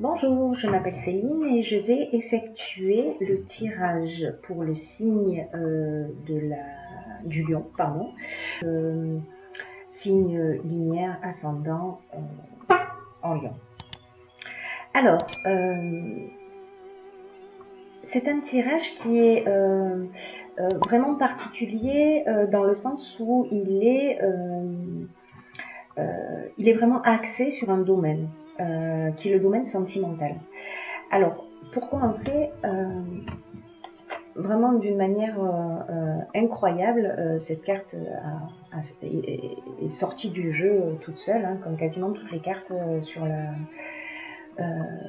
Bonjour, je m'appelle Céline et je vais effectuer le tirage pour le signe du lion, signe lumière ascendant en lion. Alors, c'est un tirage qui est vraiment particulier dans le sens où il est vraiment axé sur un domaine. Qui est le domaine sentimental. Alors, pour commencer, vraiment d'une manière incroyable, cette carte est sortie du jeu toute seule, hein, comme quasiment toutes les cartes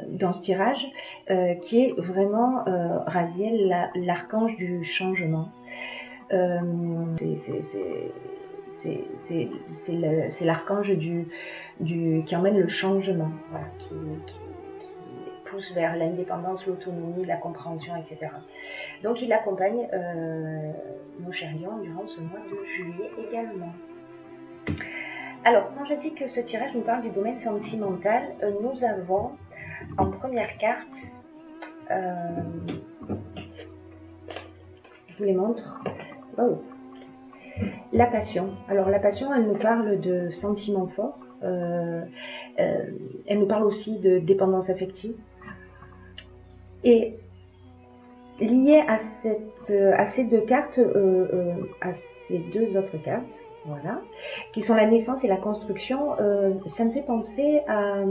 dans ce tirage, qui est vraiment Raziel, l'archange du changement. C'est l'archange qui emmène le changement, voilà, qui pousse vers l'indépendance, l'autonomie, la compréhension, etc. Donc il accompagne nos chers lions durant ce mois de juillet également. Alors, quand je dis que ce tirage nous parle du domaine sentimental, nous avons en première carte, je vous les montre, la passion. Alors la passion, elle nous parle de sentiments forts, elle nous parle aussi de dépendance affective. Et lié à ces deux cartes, à ces deux autres cartes, voilà, qui sont la naissance et la construction, ça me fait penser à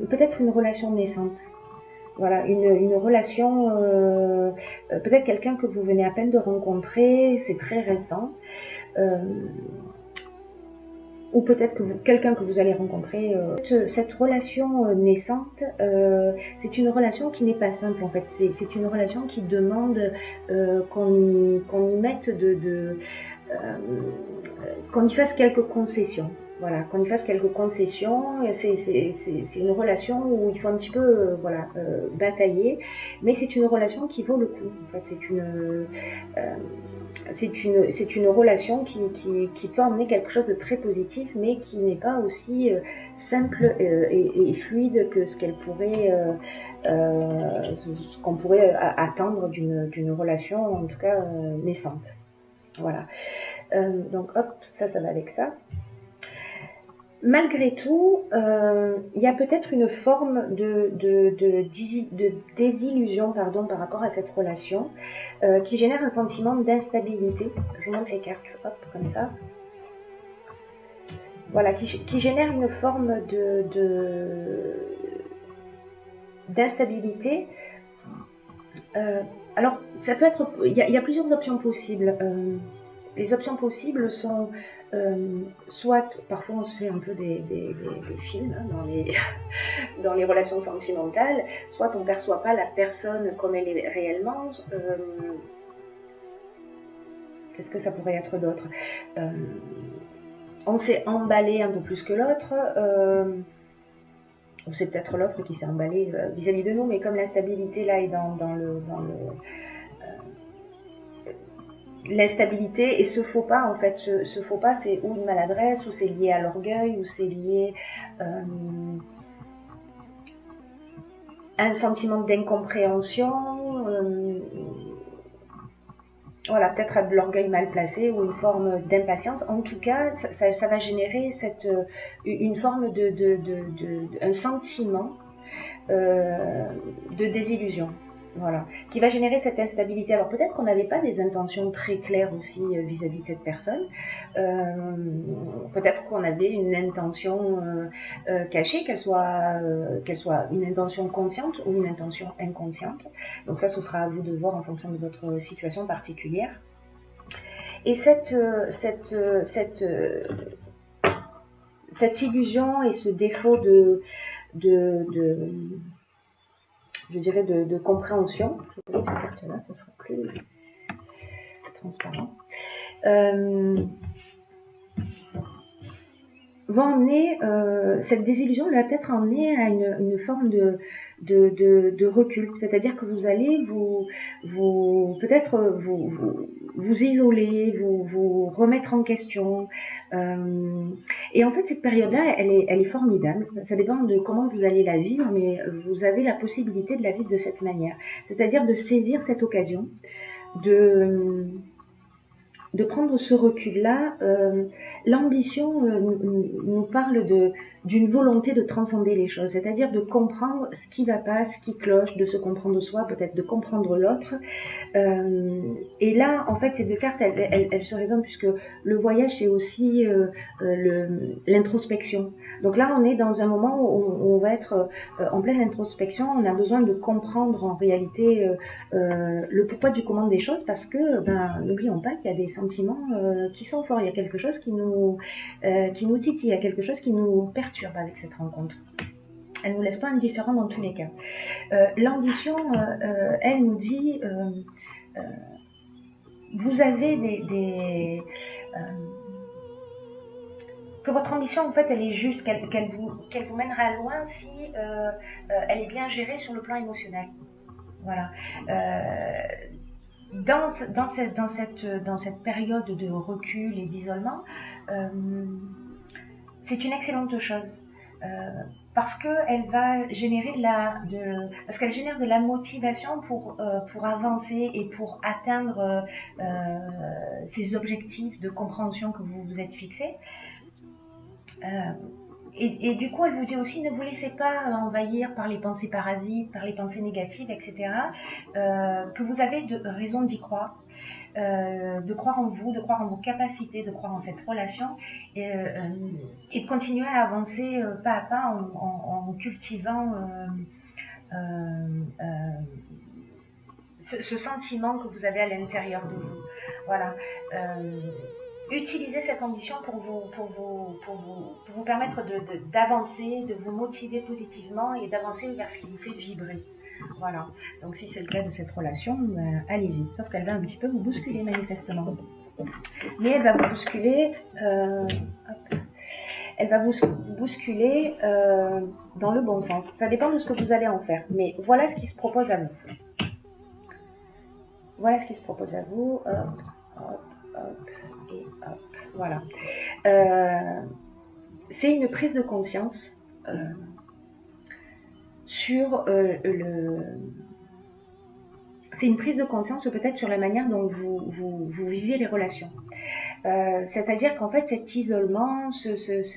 peut-être une relation naissante. Voilà, une relation, peut-être quelqu'un que vous venez à peine de rencontrer, c'est très récent, ou peut-être quelqu'un que vous allez rencontrer. Cette relation naissante, c'est une relation qui n'est pas simple en fait, c'est une relation qui demande qu'on y mette qu'on y fasse quelques concessions. Voilà, qu'on y fasse quelques concessions. C'est une relation où il faut un petit peu batailler, mais c'est une relation qui vaut le coup. En fait, c'est une relation qui peut emmener quelque chose de très positif, mais qui n'est pas aussi simple et fluide que ce qu'on pourrait attendre d'une relation, en tout cas naissante. Voilà. Donc hop, ça va avec ça. Malgré tout, il y a peut-être une forme de désillusion par rapport à cette relation qui génère un sentiment d'instabilité. Je vous montre les cartes, hop, comme ça. Voilà, qui génère une forme d'instabilité. Alors, ça peut être, il y a plusieurs options possibles. Les options possibles sont soit, parfois on se fait un peu des films hein, dans les relations sentimentales, soit on ne perçoit pas la personne comme elle est réellement. Qu'est-ce que ça pourrait être d'autre? On s'est emballé un peu plus que l'autre, ou c'est peut-être l'autre qui s'est emballé vis-à-vis de nous, mais comme l'instabilité là est dans l'instabilité et ce faux pas, en fait, ce faux pas, c'est ou une maladresse, ou c'est lié à l'orgueil, ou c'est lié à un sentiment d'incompréhension, voilà, peut-être à de l'orgueil mal placé ou une forme d'impatience. En tout cas, ça va générer une forme un sentiment de désillusion. Voilà, qui va générer cette instabilité. Alors peut-être qu'on n'avait pas des intentions très claires aussi vis-à-vis de cette personne. Peut-être qu'on avait une intention cachée, qu'elle soit une intention consciente ou une intention inconsciente. Donc ça, ce sera à vous de voir en fonction de votre situation particulière. Et cette illusion et ce défaut je dirais de compréhension. Je vais vous cette carte-là, ce sera plus transparent. Va emmener, cette désillusion va peut-être emmener à une forme de recul. C'est-à-dire que vous allez peut-être vous isoler, vous remettre en question. Et en fait, cette période-là, elle est formidable. Ça dépend de comment vous allez la vivre, mais vous avez la possibilité de la vivre de cette manière. C'est-à-dire de saisir cette occasion, de prendre ce recul-là. L'ambition nous parle d'une volonté de transcender les choses, c'est-à-dire de comprendre ce qui va pas, ce qui cloche, de se comprendre soi, peut-être de comprendre l'autre. Et là, en fait, ces deux cartes, elles se résonnent puisque le voyage, c'est aussi l'introspection. Donc là, on est dans un moment où on va être en pleine introspection. On a besoin de comprendre en réalité le pourquoi du comment des choses, parce que, n'oublions pas qu'il y a des sentiments qui sont forts. Il y a quelque chose qui nous titille, il y a quelque chose qui nous perturbe avec cette rencontre. Elle ne nous laisse pas indifférents dans tous les cas. L'ambition, elle nous dit, vous avez que votre ambition, en fait, elle est juste, qu'elle vous mènera loin si elle est bien gérée sur le plan émotionnel. Voilà. Dans cette période de recul et d'isolement, c'est une excellente chose. Parce qu'elle va générer parce qu'elle génère de la motivation pour avancer et pour atteindre ces objectifs de compréhension que vous vous êtes fixés. Et du coup, elle vous dit aussi, ne vous laissez pas envahir par les pensées parasites, par les pensées négatives, etc. Que vous avez raison d'y croire. De croire en vous, de croire en vos capacités, de croire en cette relation et de continuer à avancer pas à pas en cultivant ce sentiment que vous avez à l'intérieur de vous. Voilà. Utilisez cette ambition pour vous permettre d'avancer, de vous motiver positivement et d'avancer vers ce qui vous fait vibrer. Voilà, donc si c'est le cas de cette relation, allez-y. Sauf qu'elle va un petit peu vous bousculer manifestement. Mais elle va vous bousculer, dans le bon sens. Ça dépend de ce que vous allez en faire. Mais voilà ce qui se propose à vous. Voilà ce qui se propose à vous. Hop, hop, hop et hop. Voilà. C'est une prise de conscience. C'est une prise de conscience peut-être sur la manière dont vous vivez les relations. C'est-à-dire qu'en fait cet isolement, cette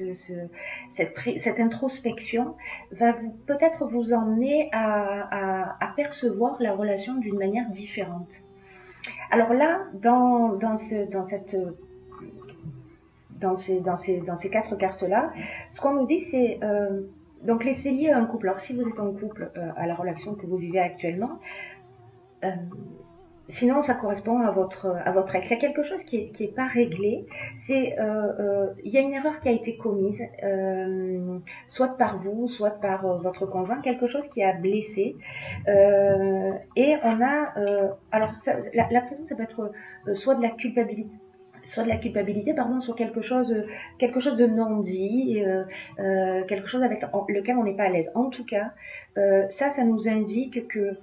introspection va peut-être vous emmener à percevoir la relation d'une manière différente. Alors là, dans ces quatre cartes-là, ce qu'on nous dit c'est donc laissez lier un couple. Alors si vous êtes en couple à la relation que vous vivez actuellement, sinon ça correspond à votre ex. Il y a quelque chose qui est pas réglé. Il y a une erreur qui a été commise, soit par vous, soit par votre conjoint, quelque chose qui a blessé. Et on a alors la prison, ça peut être soit de la culpabilité. Soit quelque chose de non dit, quelque chose avec lequel on n'est pas à l'aise. En tout cas, ça nous indique que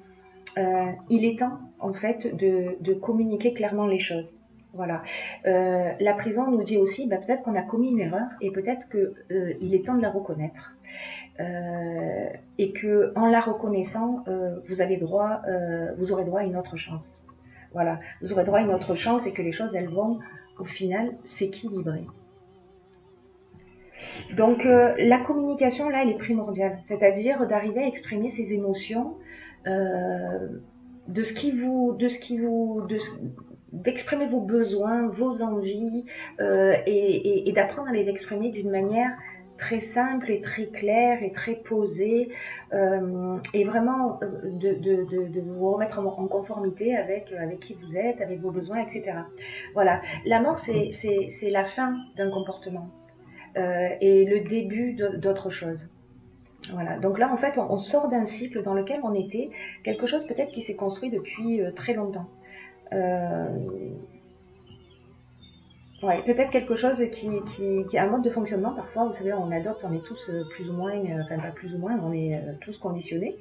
il est temps en fait de communiquer clairement les choses. Voilà. La prison nous dit aussi, peut-être qu'on a commis une erreur et peut-être que il est temps de la reconnaître. Et que en la reconnaissant, vous aurez droit à une autre chance. Voilà, vous aurez droit à une autre chance et que les choses elles vont au final s'équilibrer. Donc la communication là elle est primordiale, c'est-à-dire d'arriver à exprimer ses émotions, d'exprimer vos besoins, vos envies et d'apprendre à les exprimer d'une manière très simple et très claire et très posée et vraiment de vous remettre en conformité avec qui vous êtes, avec vos besoins, etc. Voilà, la mort c'est la fin d'un comportement et le début d'autre chose. Voilà, donc là en fait on sort d'un cycle dans lequel on était, quelque chose peut-être qui s'est construit depuis très longtemps. Ouais, peut-être quelque chose qui a un mode de fonctionnement. Parfois, vous savez, on adopte, on est tous plus ou moins, enfin pas plus ou moins, on est tous conditionnés.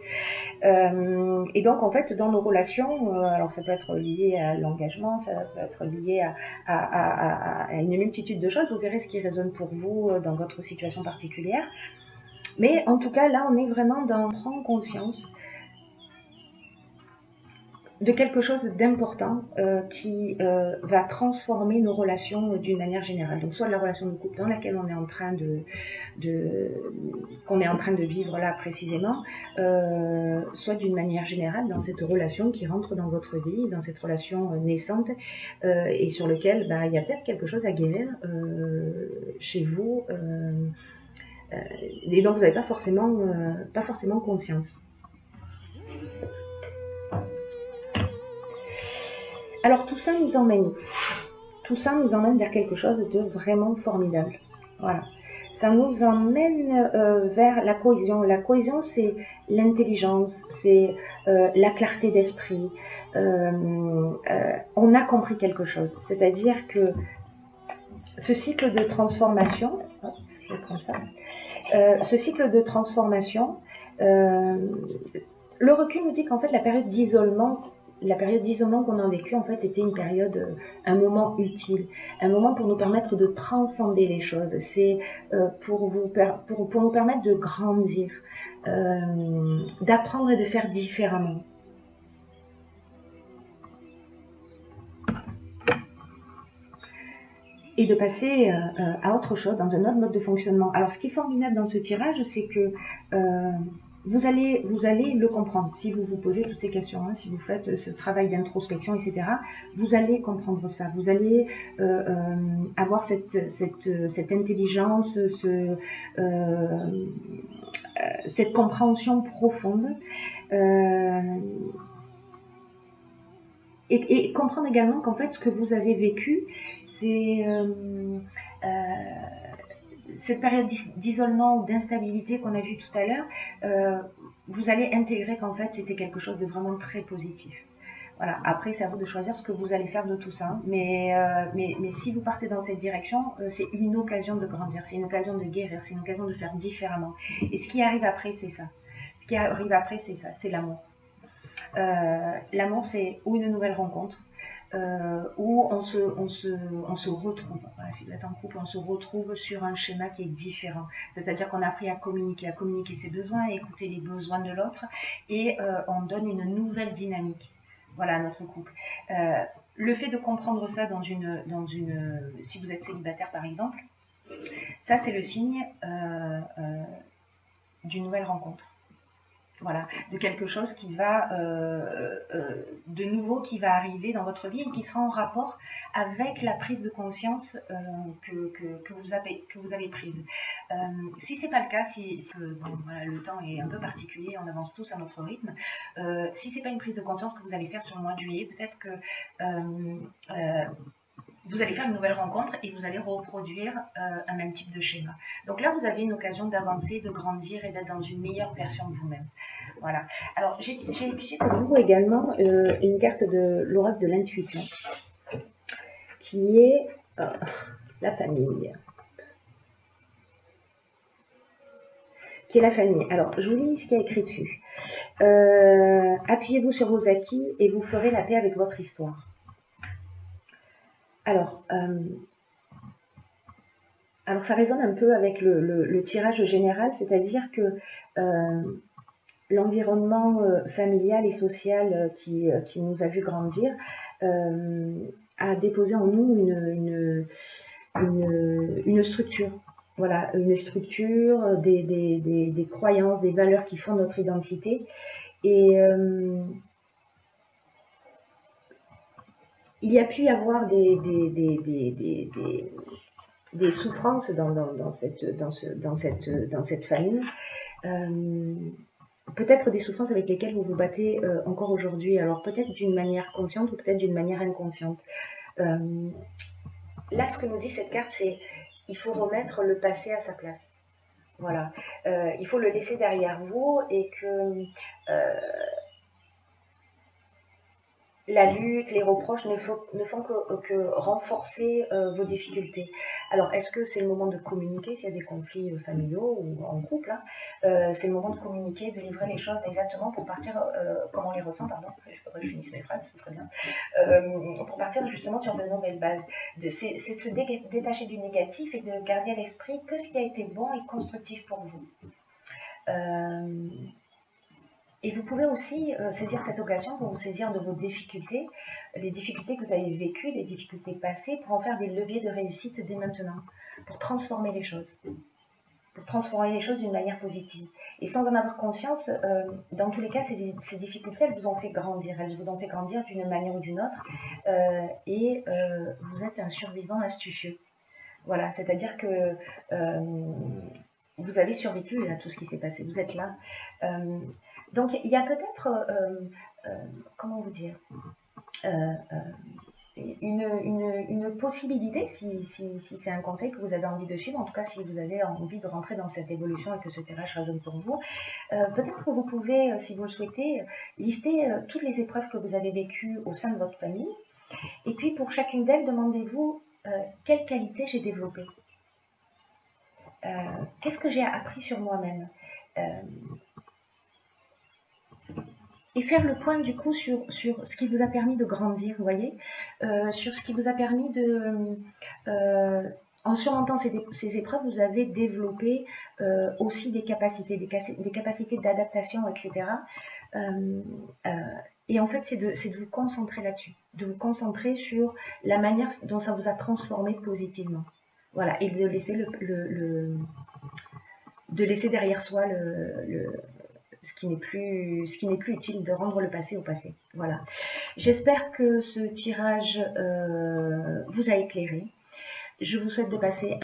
Et donc, en fait, dans nos relations, alors ça peut être lié à l'engagement, ça peut être lié à une multitude de choses. Vous verrez ce qui résonne pour vous dans votre situation particulière. Mais en tout cas, là, on est vraiment dans prendre conscience de quelque chose d'important qui va transformer nos relations d'une manière générale. Donc soit la relation de couple dans laquelle on est en train qu'on est en train de vivre là précisément, soit d'une manière générale dans cette relation qui rentre dans votre vie, dans cette relation naissante et sur lequel il y a peut-être quelque chose à guérir chez vous et dont vous n'avez pas forcément conscience. Alors tout ça nous emmène où? Tout ça nous emmène vers quelque chose de vraiment formidable. Voilà. Ça nous emmène vers la cohésion. La cohésion, c'est l'intelligence, c'est la clarté d'esprit. On a compris quelque chose. C'est-à-dire que ce cycle de transformation, je vais prendre ça, ce cycle de transformation, le recul nous dit qu'en fait la période d'isolement qu'on a vécu en fait était une période, un moment utile, un moment pour nous permettre de transcender les choses. C'est pour nous permettre de grandir, d'apprendre et de faire différemment. Et de passer à autre chose, dans un autre mode de fonctionnement. Alors ce qui est formidable dans ce tirage, c'est que vous allez le comprendre. Si vous vous posez toutes ces questions, hein, si vous faites ce travail d'introspection, etc., vous allez comprendre ça. Vous allez avoir cette intelligence, cette compréhension profonde. Et comprendre également qu'en fait, ce que vous avez vécu, c'est cette période d'isolement ou d'instabilité qu'on a vue tout à l'heure, vous allez intégrer qu'en fait, c'était quelque chose de vraiment très positif. Voilà. Après, c'est à vous de choisir ce que vous allez faire de tout ça. Mais si vous partez dans cette direction, c'est une occasion de grandir, c'est une occasion de guérir, c'est une occasion de faire différemment. Et ce qui arrive après, c'est ça. Ce qui arrive après, c'est ça, c'est l'amour. L'amour, c'est ou une nouvelle rencontre, où on se retrouve. Voilà, si vous êtes en couple, on se retrouve sur un schéma qui est différent. C'est-à-dire qu'on a appris à communiquer ses besoins, à écouter les besoins de l'autre, et on donne une nouvelle dynamique. Voilà, à notre couple. Le fait de comprendre ça si vous êtes célibataire par exemple, ça c'est le signe d'une nouvelle rencontre. Voilà, de quelque chose qui va de nouveau qui va arriver dans votre vie et qui sera en rapport avec la prise de conscience que vous avez prise. Si c'est pas le cas, voilà, le temps est un peu particulier, on avance tous à notre rythme. Si c'est pas une prise de conscience que vous allez faire sur le mois de juillet, peut-être que vous allez faire une nouvelle rencontre et vous allez reproduire un même type de schéma. Donc là, vous avez une occasion d'avancer, de grandir et d'être dans une meilleure version de vous-même. Voilà. Alors, j'ai étudié pour vous également une carte de l'oracle de l'intuition, qui est la famille. Qui est la famille. Alors, je vous lis ce qui est écrit dessus. Appuyez-vous sur vos acquis et vous ferez la paix avec votre histoire. Alors, ça résonne un peu avec le tirage général, c'est-à-dire que l'environnement familial et social qui nous a vu grandir a déposé en nous une structure. Voilà, une structure, des croyances, des valeurs qui font notre identité. Et il y a pu y avoir des souffrances dans cette famille. Peut-être des souffrances avec lesquelles vous vous battez encore aujourd'hui. Alors peut-être d'une manière consciente ou peut-être d'une manière inconsciente. Là, ce que nous dit cette carte, c'est il faut remettre le passé à sa place. Voilà. Il faut le laisser derrière vous et que la lutte, les reproches ne font que renforcer vos difficultés. Alors, est-ce que c'est le moment de communiquer s'il y a des conflits familiaux ou en couple, hein, c'est le moment de communiquer, de livrer les choses exactement pour partir, comme on les ressent, pardon, il faudrait que je finisse mes phrases, ce serait bien, pour partir justement sur de nouvelles bases. C'est de se détacher du négatif et de garder à l'esprit que ce qui a été bon et constructif pour vous. Et vous pouvez aussi saisir cette occasion pour vous saisir de vos difficultés, les difficultés que vous avez vécues, les difficultés passées, pour en faire des leviers de réussite dès maintenant, pour transformer les choses. Pour transformer les choses d'une manière positive. Et sans en avoir conscience, dans tous les cas, ces difficultés, elles vous ont fait grandir. Elles vous ont fait grandir d'une manière ou d'une autre. Et vous êtes un survivant astucieux. Voilà, c'est-à-dire que vous avez survécu à tout ce qui s'est passé. Vous êtes là. Donc, il y a peut-être, comment vous dire, une possibilité, si c'est un conseil que vous avez envie de suivre, en tout cas si vous avez envie de rentrer dans cette évolution et que ce tirage résonne pour vous, peut-être que vous pouvez, si vous le souhaitez, lister toutes les épreuves que vous avez vécues au sein de votre famille, et puis pour chacune d'elles, demandez-vous quelle qualité j'ai développée, qu'est-ce que j'ai appris sur moi-même, et faire le point du coup sur ce qui vous a permis de grandir, vous voyez, sur ce qui vous a permis de... en surmontant ces épreuves, vous avez développé aussi des capacités d'adaptation, etc. Et en fait, c'est de vous concentrer là-dessus, de vous concentrer sur la manière dont ça vous a transformé positivement. Voilà, et de laisser de laisser derrière soi ce qui n'est plus utile, de rendre le passé au passé. Voilà. J'espère que ce tirage vous a éclairé. Je vous souhaite de passer